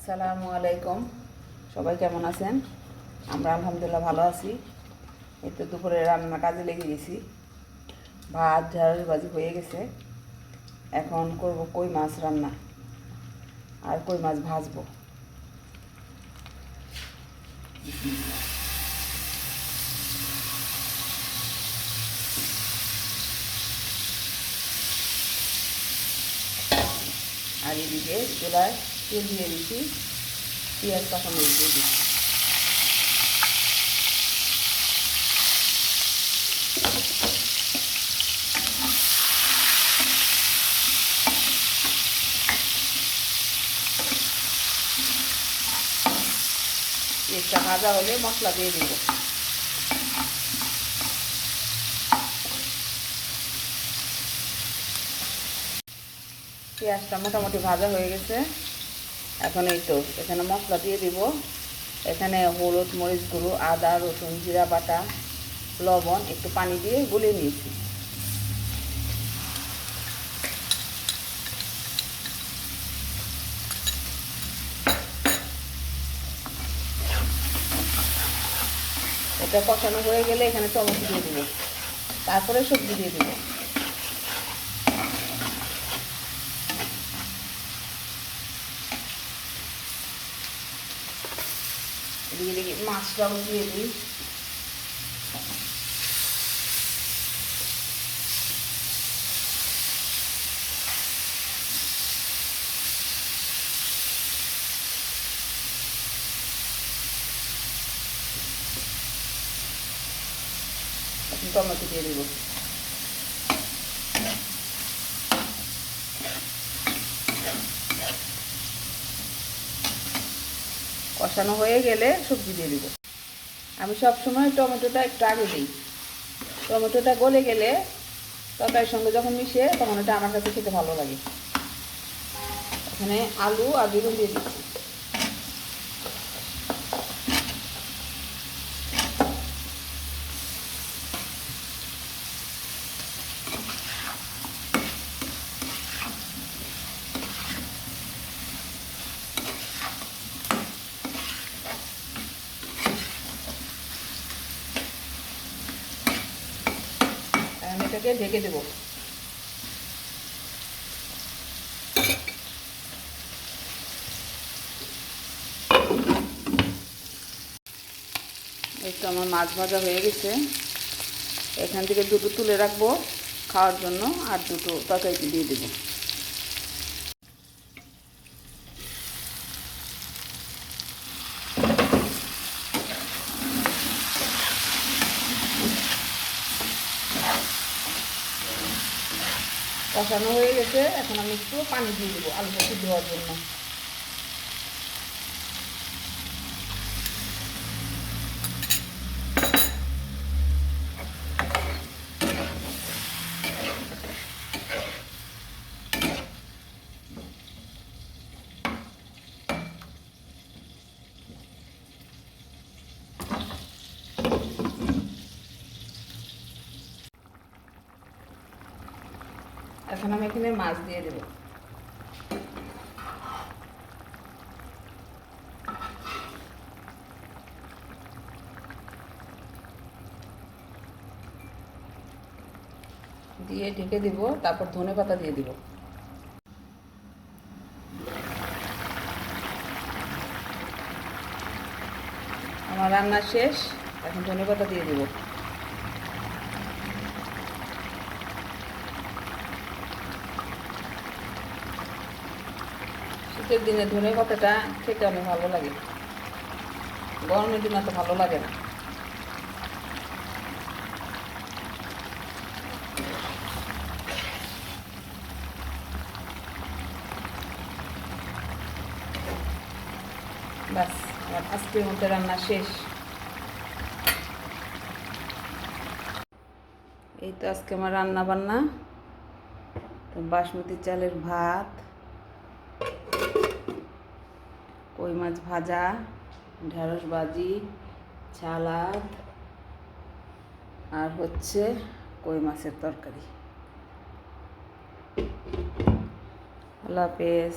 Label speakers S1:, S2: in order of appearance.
S1: আসসালামু আলাইকুম। সবাই কেমন আছেন? আমরা আলহামদুলিল্লাহ ভালো আছি। এই তো দুপুরে রান্না কাজে লেগে গেছি। ভাত ঢেঁড়স ভাজি হয়ে গেছে। এখন করব কই মাছ রান্না আর কই মাছ ভাজবো। আর এদিকে চুলায় তেল দিয়ে দিচ্ছি, পেঁয়াজ তখন দিয়ে দিচ্ছি। পেঁয়াজটা ভাজা হলে মশলা দিয়ে দিব। পেঁয়াজটা মোটামুটি ভাজা হয়ে গেছে। এখন এই তো এখানে মশলা দিয়ে দিব। এখানে হলুদ, মরিচ গুঁড়ো, আদা, রসুন, জিরা বাটা, লবণ, একটু পানি দিয়ে গুলিয়ে নিয়েছি। এটা কষানো হয়ে গেলে এখানে টমেটো দিয়ে দিব, তারপরে সবজি দিয়ে দিব। এদিকে দেখি মাছটাও দিয়ে দিই। টমেটো দিয়ে দিব। কষানো হয়ে গেলে সবজি দিয়ে দিব। আমি সবসময় টমেটোটা একটু আগে দিই। টমেটোটা গলে গেলে তরকারির সঙ্গে যখন মিশিয়ে তখন এটা আমার কাছে খেতে ভালো লাগে। এখানে আলু আর বেগুন দিয়ে দিচ্ছি। আমি এটাকে ঢেকে দেবো। এই তো আমার মাছ ভাজা হয়ে গেছে। এখান থেকে দুটো তুলে রাখবো খাওয়ার জন্য, আর দুটো তরকারিতে দিয়ে দেবো। কষানো হয়ে গেছে, এখন আমি একটু পানি দিয়ে দেবো আলুটা সিদ্ধ হওয়ার জন্য। এখন আমি এখানে মাছ দিয়ে দেবো। দিয়ে ঢেকে দিব, তারপর ধনেপাতা দিয়ে দিব। আমার রান্না শেষ, এখন ধনেপাতা দিয়ে দিব। শীতের দিনে ধনেপাতাটা খেতে অনেক ভালো লাগে, গরমের দিনে তো ভালো লাগে না। ব্যাস, আমার আজকের মধ্যে রান্না শেষ। এই তো আজকে আমার রান্না বান্না। তো বাসমতি চালের ভাত, কই মাছ ভাজা, ঢেঁড়স ভাজি, সালাদ, আর হচ্ছে কই মাছের তরকারি। আল্লাহ হাফেজ।